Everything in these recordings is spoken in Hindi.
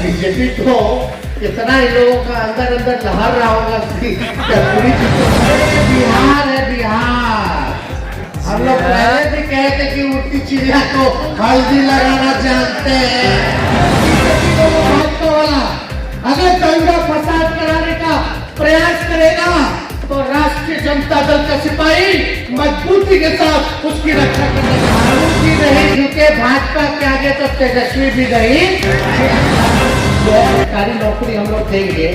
बीजेपी तो कितना इन लोगों का अंदर अंदर लहर रहा होगा बिहार है बिहार। हम लोग पहले भी कहते कि उड़ती चिड़िया को हल्दी लगाना जानते हैं। वाला अगर दंगा फसाद कराने का प्रयास करेगा तो राष्ट्रीय जनता दल का सिपाही मजबूती के साथ उसकी रक्षा करने नहीं झुके। भाजपा के आगे तो तेजस्वी भी नहीं। सरकारी नौकरी हम लोग देंगे।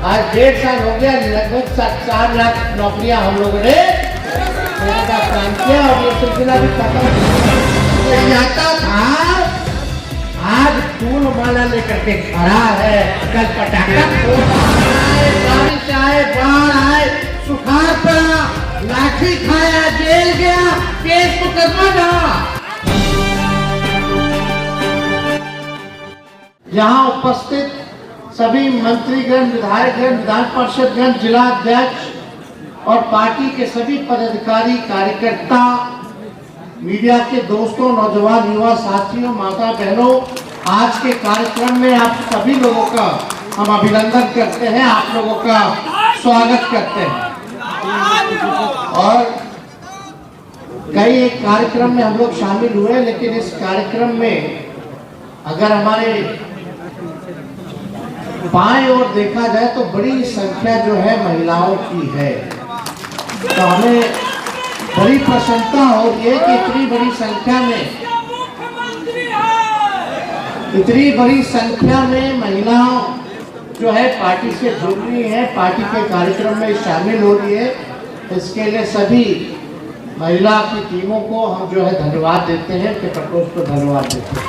आज 1.5 साल हो गया, लगभग 4 लाख नौकरियां हम लोगों ने काम किया और ये सिलसिला भी खत्म जाता था। आज फूल माला लेकर के खड़ा है, कल पटाखा बारिश आए, बाढ़ आए, सुखाड़ पड़ा, लाठी खाया, जेल गया, केस मुकदमा था। यहाँ उपस्थित सभी मंत्रीगण, विधायकगण, विधान पार्षदगण, जिला अध्यक्ष और पार्टी के सभी पदाधिकारी, कार्यकर्ता, मीडिया के दोस्तों, नौजवान युवा साथियों, माता बहनों, आज के कार्यक्रम में आप सभी लोगों का हम अभिनंदन करते हैं, आप लोगों का स्वागत करते हैं। और कई एक कार्यक्रम में हम लोग शामिल हुए, लेकिन इस कार्यक्रम में अगर हमारे बाएं ओर देखा जाए तो बड़ी संख्या जो है महिलाओं की है। तो हमें बड़ी प्रसन्नता हो रही है कि इतनी बड़ी संख्या में महिलाओं जो है पार्टी से जुड़ रही है, पार्टी के कार्यक्रम में शामिल हो रही है। इसके लिए सभी महिला की टीमों को हम जो है धन्यवाद देते हैं, के प्रकोष्ठ को धन्यवाद देते हैं।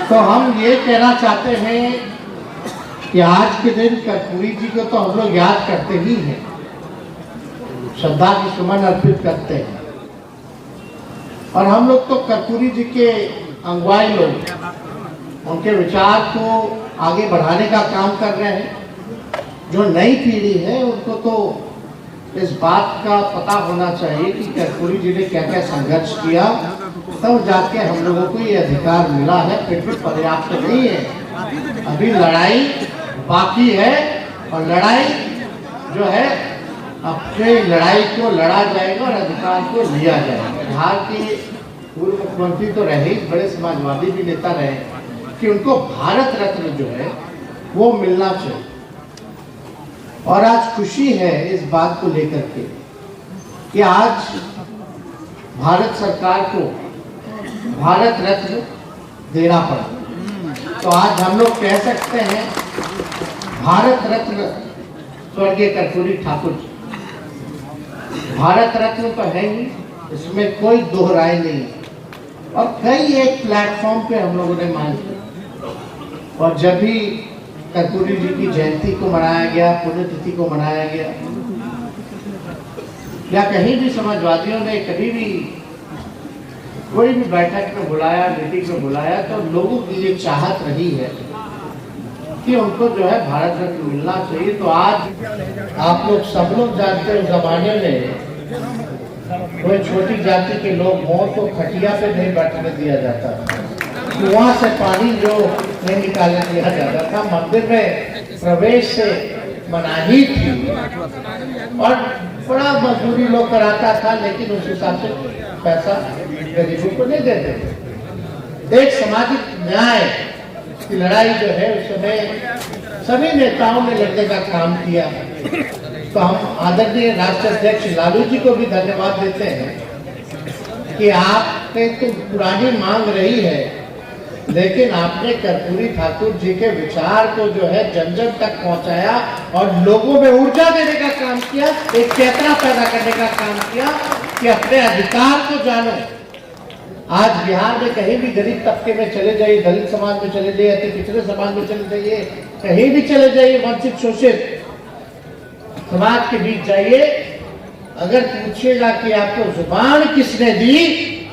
तो हम ये कहना चाहते हैं कि आज के दिन कर्पूरी जी को तो हम लोग याद करते ही हैं, श्रद्धा की सुमन अर्पित करते हैं। और हम लोग तो कर्पूरी जी के अगुवाई लोग, उनके विचार को आगे बढ़ाने का काम कर रहे हैं। जो नई पीढ़ी है उनको तो इस बात का पता होना चाहिए कि कर्पूरी जी ने क्या क्या संघर्ष किया, तब जाके हम लोगों को ये अधिकार मिला है। फिर भी पर्याप्त नहीं है, अभी लड़ाई बाकी है। और लड़ाई जो है अपने लड़ाई को लड़ा जाएगा और अधिकार को लिया जाएगा। बिहार के पूर्व मुख्यमंत्री तो रहे, बड़े समाजवादी भी नेता रहे, कि उनको भारत रत्न जो है वो मिलना चाहिए। और आज खुशी है इस बात को लेकर के कि आज भारत सरकार को भारत रत्न देना पड़ा। तो आज हम लोग कह सकते हैं भारत रत्न स्वर्गीय कर्पूरी ठाकुर जी। भारत रत्न तो है ही, इसमें कोई दो राय नहीं। और कई एक प्लेटफॉर्म पे हम लोगों ने मांग की, और जब भी कर्पूरी जी की जयंती को मनाया गया, पुण्यतिथि को मनाया गया, या कहीं भी समाजवादियों ने कभी भी कोई भी बैठक में बुलाया, मीटिंग में बुलाया, तो लोगों की ये चाहत रही है कि उनको जो है भारत रत्न मिलना चाहिए। तो आज आप लोग सब लोग जानते हैं, जमाने में कोई छोटी जाति के लोग हों तो खटिया पे नहीं बैठने दिया जाता था, कुआं से पानी जो नहीं निकालने दिया जाता था, मंदिर में प्रवेश से मनाही थी, और बड़ा मजदूरी लोग कराता था, लेकिन उस हिसाब से पैसा गरीबों को नहीं देते थे। एक सामाजिक न्याय की लड़ाई जो है उस समय सभी नेताओं ने लड़ने का काम किया। तो हम आदरणीय राष्ट्रीय अध्यक्ष लालू जी को भी धन्यवाद देते हैं कि आपने तो पुरानी मांग रही है, लेकिन आपने कर्पूरी ठाकुर जी के विचार को जो है जन जन तक पहुंचाया और लोगों में ऊर्जा देने का काम किया, एक चेतना पैदा करने का काम किया कि अपने अधिकार को जानो। आज बिहार में कहीं भी गरीब तबके में चले जाइए, दलित समाज में चले जाइए, अति पिछड़े समाज में चले जाइए, कहीं भी चले जाइए, वंचित शोषित समाज के बीच जाइए, अगर पूछिएगा कि आपको जुबान किसने दी,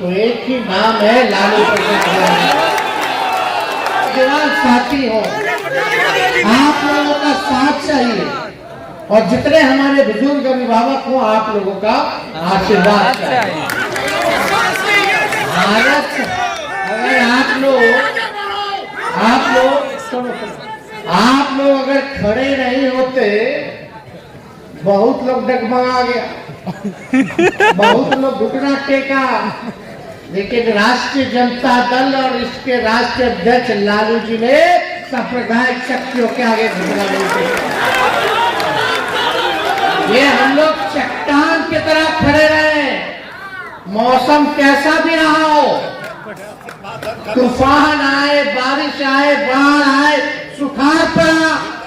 तो एक ही नाम है, लालू प्रसाद। जवान साथी हो, आप लोगों का साथ चाहिए, और जितने हमारे बुजुर्ग अभिभावक हो, आप लोगों का आशीर्वाद चाहिए। भारत अगर आप लोग आप लोग अगर खड़े नहीं होते, बहुत लोग डगमगा गया, बहुत लोग घुटना टेका, लेकिन राष्ट्रीय जनता दल और इसके राष्ट्रीय अध्यक्ष लालू जी ने सांप्रदायिक शक्तियों के आगे घुटना नहीं टेका। ये हम लोग चट्टान की तरह खड़े रहे, मौसम कैसा भी रहा हो, तूफान आए, बारिश आए, बाढ़ आए, सुखाड़ पड़ा,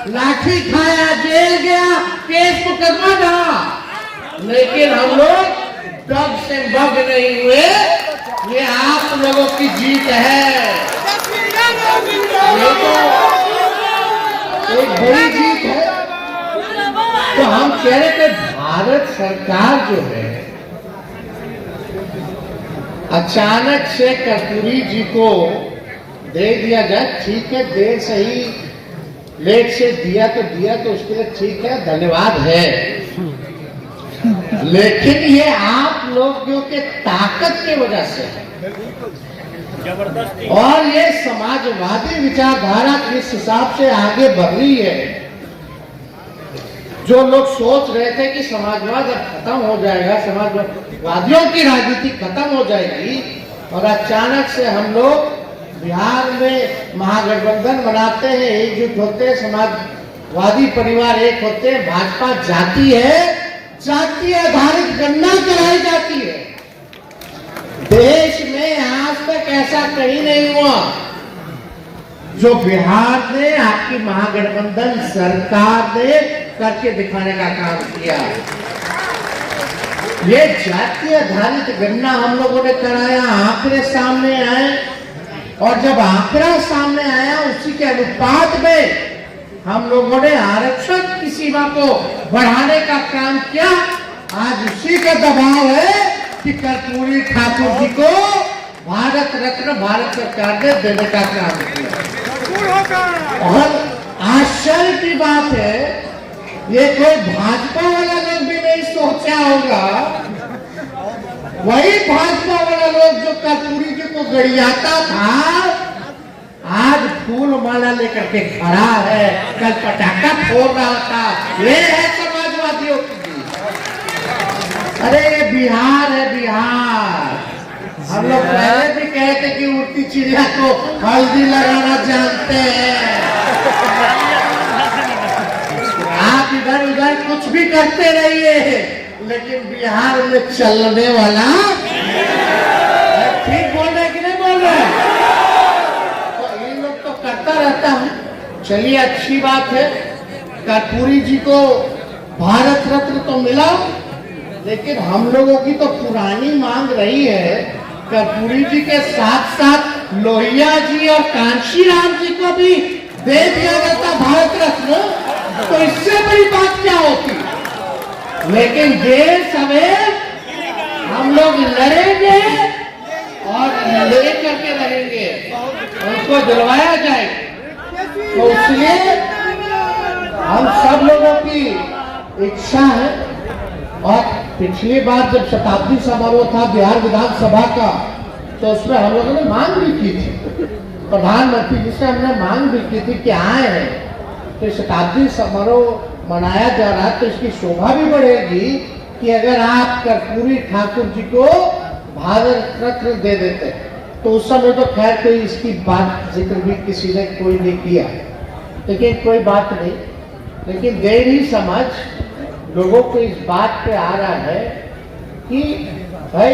लाठी खाया, जेल गया, केस मुकदमा रहा, लेकिन हम लोग दब से बग नहीं हुए। ये आप लोगों की जीत है, ये तो एक बड़ी जीत है। तो हम कह रहे थे भारत सरकार जो है, अचानक से कर्पूरी जी को दे दिया जाए, ठीक है, देर सही लेट से दिया तो उसके लिए ठीक है, धन्यवाद है। लेकिन ये आप लोगों के ताकत की वजह से और ये समाजवादी विचारधारा किस हिसाब से आगे बढ़ रही है। जो लोग सोच रहे थे कि समाजवाद अब खत्म हो जाएगा, समाजवादियों की राजनीति खत्म हो जाएगी, और अचानक से हम लोग बिहार में महागठबंधन बनाते हैं, एकजुट होते हैं, समाजवादी परिवार एक होते हैं, भाजपा जाती है, जाति आधारित गणना कराई जाती है। देश में आज तक ऐसा कहीं नहीं हुआ जो बिहार ने आपकी महागठबंधन सरकार ने करके दिखाने का काम किया। ये जाति आधारित गणना हम लोगों ने कराया, आंकड़े सामने आए, और जब आंकड़ा सामने आया उसी के अनुपात में हम लोगों ने आरक्षण की सीमा को बढ़ाने का काम किया। आज उसी का दबाव है कि कर्पूरी ठाकुर जी को भारत रत्न भारत सरकार ने देने का काम किया। और आश्चर्य की बात है, ये कोई भाजपा वाला लोग भी नहीं सोचा होगा, वही भाजपा वाला लोग जो कर्पूरी जी को गरियाता था, आज फूल माला लेकर के खड़ा है, कल पटाखा फोड़ रहा था। ये है समाजवादियों की जीत। अरे ये बिहार है, बिहार। हम लोग पहले भी कहते कि उड़ती चिड़िया को हल्दी लगाना जानते हैं। आप इधर उधर कुछ भी करते रहिए, लेकिन बिहार में चलने वाला ठीक बोल रहे कि नहीं बोल रहे? करता रहता है। चलिए, अच्छी बात है, कर्पूरी जी को भारत रत्न तो मिला, लेकिन हम लोगों की तो पुरानी मांग रही है कर्पूरी जी के साथ साथ लोहिया जी और कांशीराम जी को भी दे दिया जाता भारत रत्न, तो इससे बड़ी बात क्या होती। लेकिन देर सवेर हम लोग लड़ेंगे और ले करके रहेंगे, उनको दिलवाया जाए। तो इसलिए हम सब लोगों की इच्छा है, और पिछली बार जब शताब्दी समारोह था बिहार विधानसभा का, तो उसमें हम लोगों ने मांग भी की थी, प्रधानमंत्री जी से हमने मांग भी की थी कि आए हैं तो शताब्दी समारोह मनाया जा रहा है, तो इसकी शोभा भी बढ़ेगी कि अगर आप कर्पूरी ठाकुर जी को भारत रत्न दे देते। तो उस समय तो खैर कोई इसकी बात जिक्र भी किसी ने कोई नहीं किया, लेकिन कोई बात नहीं। लेकिन देर ही समझ लोगों को इस बात पे आ रहा है कि भाई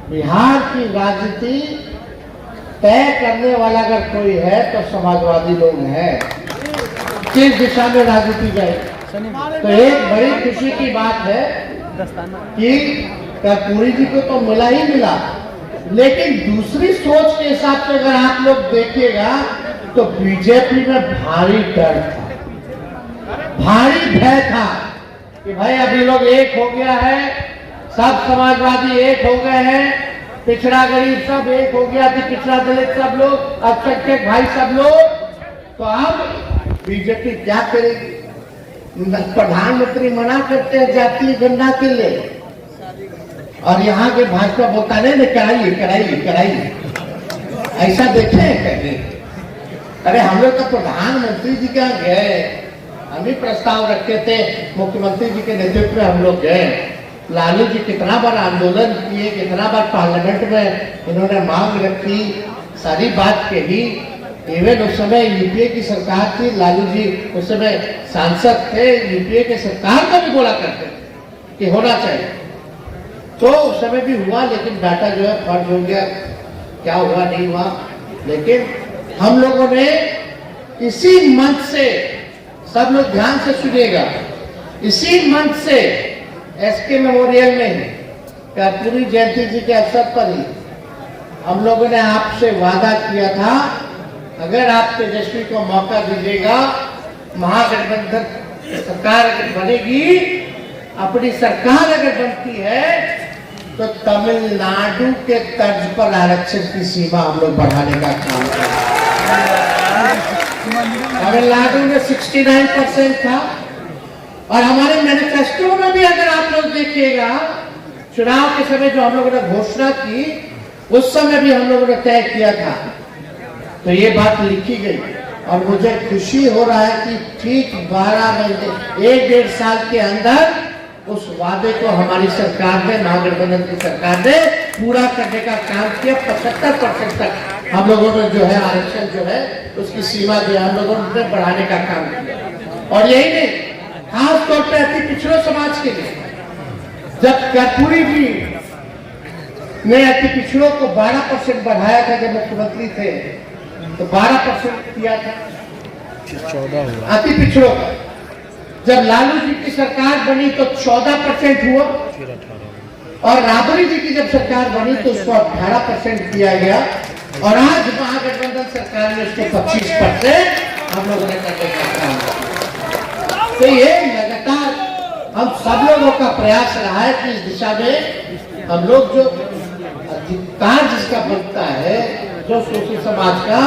बिहार की राजनीति तय करने वाला अगर कोई है तो समाजवादी लोग हैं, किस दिशा में राजनीति जाएगी। तो एक बड़ी खुशी की बात है कि कर्पूरी जी को तो मिला ही मिला, लेकिन दूसरी सोच के हिसाब से अगर आप लोग देखिएगा तो बीजेपी में भारी डर था, भारी भय था कि भाई अभी लोग एक हो गया है, सब समाजवादी एक हो गए हैं, पिछड़ा गरीब सब एक हो गया थी, पिछड़ा दलित सब लोग, अब शिक्षक भाई सब लोग, तो अब बीजेपी क्या करेगी। प्रधानमंत्री मना करते हैं जातीय गणना के लिए, और यहाँ के भाजपा बोलता नहीं कराइए कराइए कराइए। ऐसा देखे हैं कहीं? अरे हम लोग तो प्रधानमंत्री जी के यहाँ गए, हम ही प्रस्ताव रखे थे, मुख्यमंत्री जी के नेतृत्व में हम लोग गए। लालू जी कितना बार आंदोलन किए, कितना बार पार्लियामेंट में इन्होंने मांग रखी, सारी बात कही। इवन उस समय यूपीए की सरकार थी, लालू जी उस समय सांसद थे, यूपीए के सरकार को भी बोला करते कि होना चाहिए। तो उस समय भी हुआ, लेकिन डाटा जो है फर्ज हो गया, क्या हुआ नहीं हुआ। लेकिन हम लोगों ने इसी मंच से, सब लोग ध्यान से सुनिएगा, इसी मंच से एसके मेमोरियल में कर्पूरी जयंती जी के अवसर पर ही हम लोगों ने आपसे वादा किया था, अगर आप तेजस्वी को मौका दीजिएगा, महागठबंधन सरकार अगर बनेगी, अपनी सरकार अगर बनती है, तो तमिलनाडु के तर्ज पर आरक्षण की सीमा हम लोग बढ़ाने का काम करेंगे। तमिलनाडु में 69% था, और हमारे मैनिफेस्टो में भी अगर आप लोग देखिएगा, चुनाव के समय जो हम लोगों ने घोषणा की, उस समय भी हम लोगों ने तय किया था। तो ये बात लिखी गई, और मुझे खुशी हो रहा है कि ठीक 12 महीने, 1-1.5 साल के अंदर उस वादे को हमारी सरकार ने, महागठबंधन की सरकार ने पूरा करने का काम किया। 75% तक हम लोगों ने जो है आरक्षण जो है उसकी सीमा जो है हम लोगों ने बढ़ाने का काम किया। और यही नहीं, खास तौर पर अति पिछड़ों समाज के लिए, जब कर्पूरी जी ने अति पिछड़ों को 12% बढ़ाया था, जब मुख्यमंत्री थे तो 12% किया था 14 हुआ अति पिछड़ों का। जब लालू जी की सरकार बनी तो 14% हुआ, और राबड़ी जी की जब सरकार बनी तो उसको 18% किया गया, और आज महागठबंधन सरकार ने उसको 25% हम लोगों ने करने का काम किया। तो ये लगातार हम सब लोगों का प्रयास रहा है कि इस दिशा में हम लोग जो अधिकार जिसका बनता है, जो शोषित समाज का,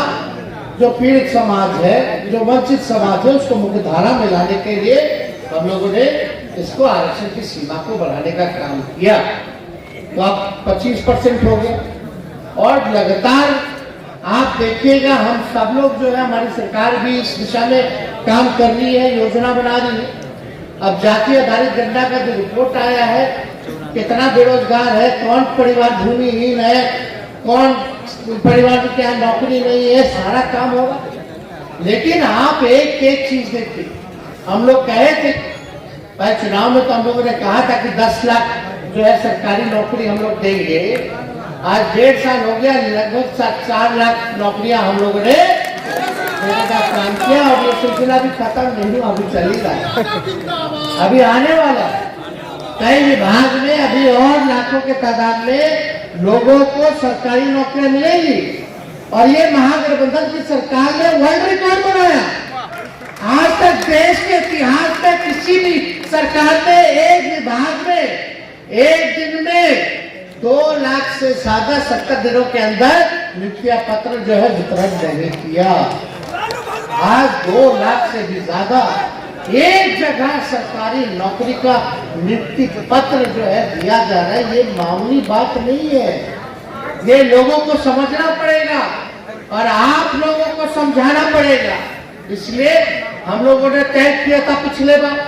जो पीड़ित समाज है, जो वंचित समाज है, उसको मुख्य धारा में लाने के लिए हम लोगों ने इसको आरक्षण की सीमा को बढ़ाने का काम किया। तो अब 25% हो गया, और लगातार आप देखिएगा हम सब लोग जो है, हमारी सरकार भी इस दिशा में काम कर रही है, योजना बना रही है। अब जाति आधारित गणना का जो रिपोर्ट आया है, कितना बेरोजगार है, कौन परिवार भूमिहीन है, कौन परिवार की क्या नौकरी नहीं है, सारा काम होगा। लेकिन आप एक एक चीज देखिए, हम लोग कहे थे पहले चुनाव में, तो हम लोगों ने कहा था कि 10 लाख जो है सरकारी नौकरी हम लोग देंगे। आज 1.5 साल हो गया, लगभग 4 लाख नौकरियां हम लोगों ने देने का काम किया, और ये सिलसिला भी खत्म नहीं हुआ, अभी चल ही रहा है, अभी आने वाला। कई विभाग में अभी और लाखों के तादाद में लोगों को सरकारी नौकरियां मिलेगी, और ये महागठबंधन की सरकार ने वर्ल्ड रिकॉर्ड बनाया। आज तक देश के इतिहास में किसी भी सरकार ने एक विभाग में एक दिन में 2 लाख से ज्यादा 70 दिनों के अंदर नियुक्तियां पत्र जो है वितरण नहीं किया। आज 2 लाख से भी ज्यादा एक जगह सरकारी नौकरी का नियुक्ति पत्र जो है दिया जा रहा है। ये मामूली बात नहीं है, ये लोगों को समझना पड़ेगा और आप लोगों को समझाना पड़ेगा। इसलिए हम लोगों ने तय किया था पिछले बार,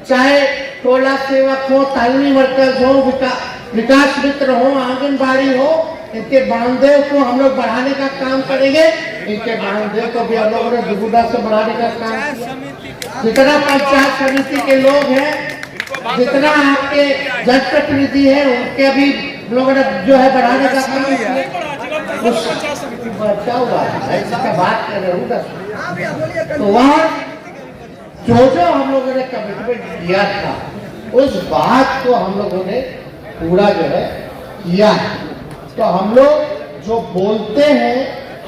चाहे टोला सेवक हो, तालीमी वर्कर्स हो, विकास मित्र हो, आंगनबाड़ी हो, इनके मानदेय को हम लोग बढ़ाने का काम करेंगे। इनके मानदेय को भी हम लोगों ने दुगुना से बढ़ाने का काम किया। जितना पंचायत समिति के लोग हैं, जितना आपके जनप्रतिनिधि है, उनके भी लोगों ने जो है बढ़ाने का काम किया। क्या हुआ है, बात कर रहे हूँ। तो वहाँ जो हम लोगों ने कमिटमेंट किया था, उस बात को हम लोगों ने पूरा जो है किया है। तो हम लोग जो बोलते हैं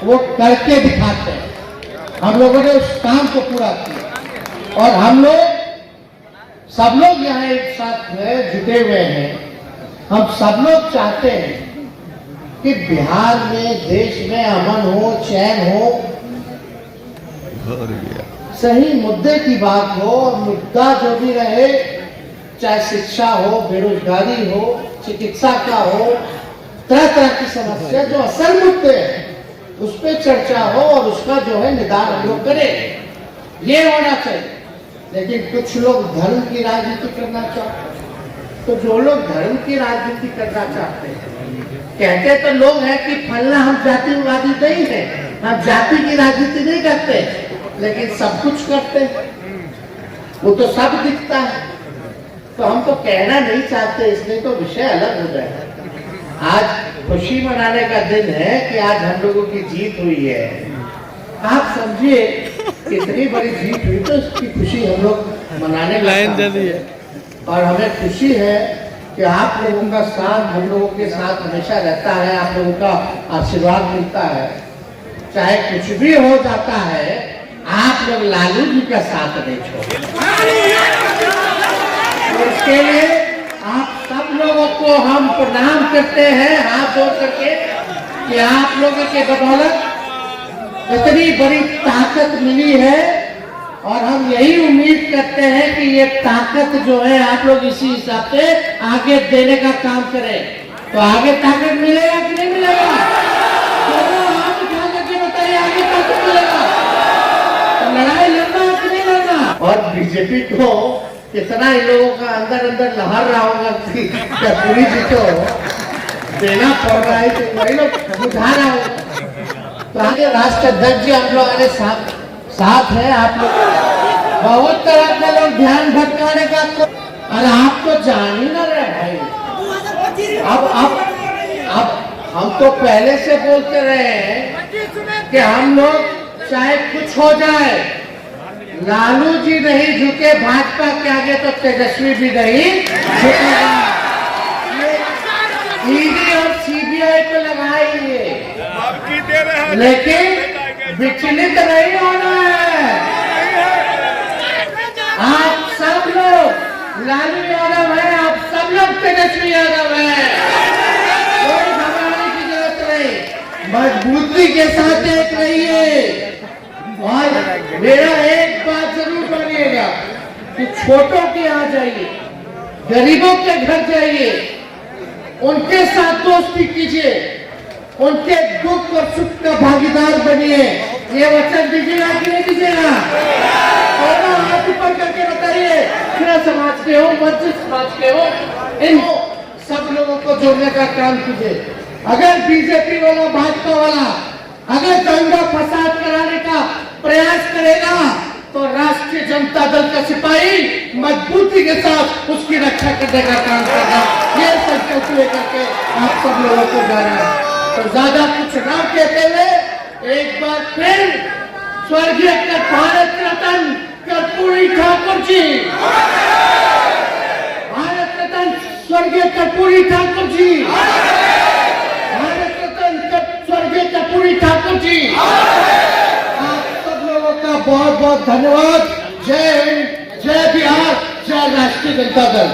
वो करके दिखाते हैं। हम लोगों ने उस काम को पूरा किया, और हम लोग सब लोग यहाँ एक साथ जुटे हुए हैं। हम सब लोग चाहते हैं कि बिहार में, देश में अमन हो, चैन हो, सही मुद्दे की बात हो। मुद्दा जो भी रहे, चाहे शिक्षा हो, बेरोजगारी हो, चिकित्सा का हो, तरह तरह की समस्या जो असल मुद्दे हैं, उस पर चर्चा हो और उसका जो है निदान हम लोग करें, ये होना चाहिए। लेकिन कुछ लोग धर्म की राजनीति करना चाहते हैं, तो जो लोग धर्म की राजनीति करना चाहते हैं, कहते तो लोग हैं कि फलना हम जातिवादी नहीं है, हम जाति की राजनीति नहीं करते, लेकिन सब कुछ करते हैं, वो तो सब दिखता है। तो हम तो कहना नहीं चाहते, इसलिए तो विषय अलग हो जाएगा। आज खुशी मनाने का दिन है कि आज हम लोगों की जीत हुई है। आप समझिए कितनी बड़ी जीत हुई, तो इसकी खुशी हम लोग मनाने का और हमें खुशी है कि आप लोगों का साथ हम लोगों के साथ हमेशा रहता है, आप लोगों का आशीर्वाद मिलता है। चाहे कुछ भी हो जाता है, आप लोग लालू जी का साथ नहीं छोड़ते। इसके लिए आप सब लोगों को हम प्रणाम करते हैं हाथ जोड़ करके कि आप लोगों के बदौलत इतनी बड़ी ताकत मिली है, और हम यही उम्मीद करते हैं कि ये ताकत जो है आप लोग इसी हिसाब से आगे देने का काम करें। तो आगे ताकत मिलेगा कि नहीं मिलेगा? हाथ उठा करके बताइए, आगे ताकत मिलेगा? तो लड़ाई लड़ना है कि नहीं लड़ना? और बीजेपी को कितना इन लोगों का अंदर अंदर लहर रहा होगा कि पूरी जी को देना पड़ रहा है, तो वही लोग बुझा रहा होगा। तो आगे राष्ट्र अध्यक्ष जी हम लोग आगे साथ है, आप लोग बहुत तरह के लोग ध्यान भटकाने का, और आप तो जान ही ना रहे भाई। अब हम तो पहले से बोलते रहे हैं कि हम लोग चाहे कुछ हो जाए, लालू जी नहीं झुके भाजपा के आगे, तो तेजस्वी भी नहीं झुकेगा। ईडी और सीबीआई को लगाएंगे, लेकिन विचलित नहीं होना है। आप सब लोग लालू यादव है, आप सब लोग तेजस्वी यादव है, कोई घबराने की जरूरत नहीं, मजबूती के साथ एक रहिए। और मेरा एक बात जरूर मानिएगा कि छोटों के यहाँ जाइए, गरीबों के घर जाइए, उनके साथ दोस्ती कीजिए, उनके दुख और सुख का भागीदार बनिए। ये वचन दीजिएगा कि नहीं दीजिएगा? दोनों हाथ ऊपर करके बताइए। पूरा समाज के हो, वंचित समाज के हो, इन सब लोगों को जोड़ने का काम कीजिए। अगर बीजेपी वाला, भाजपा वाला अगर दंगा फसाद कराने का प्रयास करेगा, तो राष्ट्रीय जनता दल का सिपाही मजबूती के साथ उसकी रक्षा करने का काम करना, ये संकल्प लेकर के आप सब लोगों को जाना। तो ज्यादा कुछ ना कहते हुए एक बार फिर स्वर्गीय भारत रत्न कर्पूरी ठाकुर जी, भारत रत्न स्वर्गीय कर्पूरी ठाकुर जी, भारत रत्न स्वर्गीय कर्पूरी ठाकुर जी, आप सब लोगों का बहुत बहुत धन्यवाद। जय हिंद, जय बिहार, जय राष्ट्रीय जनता दल।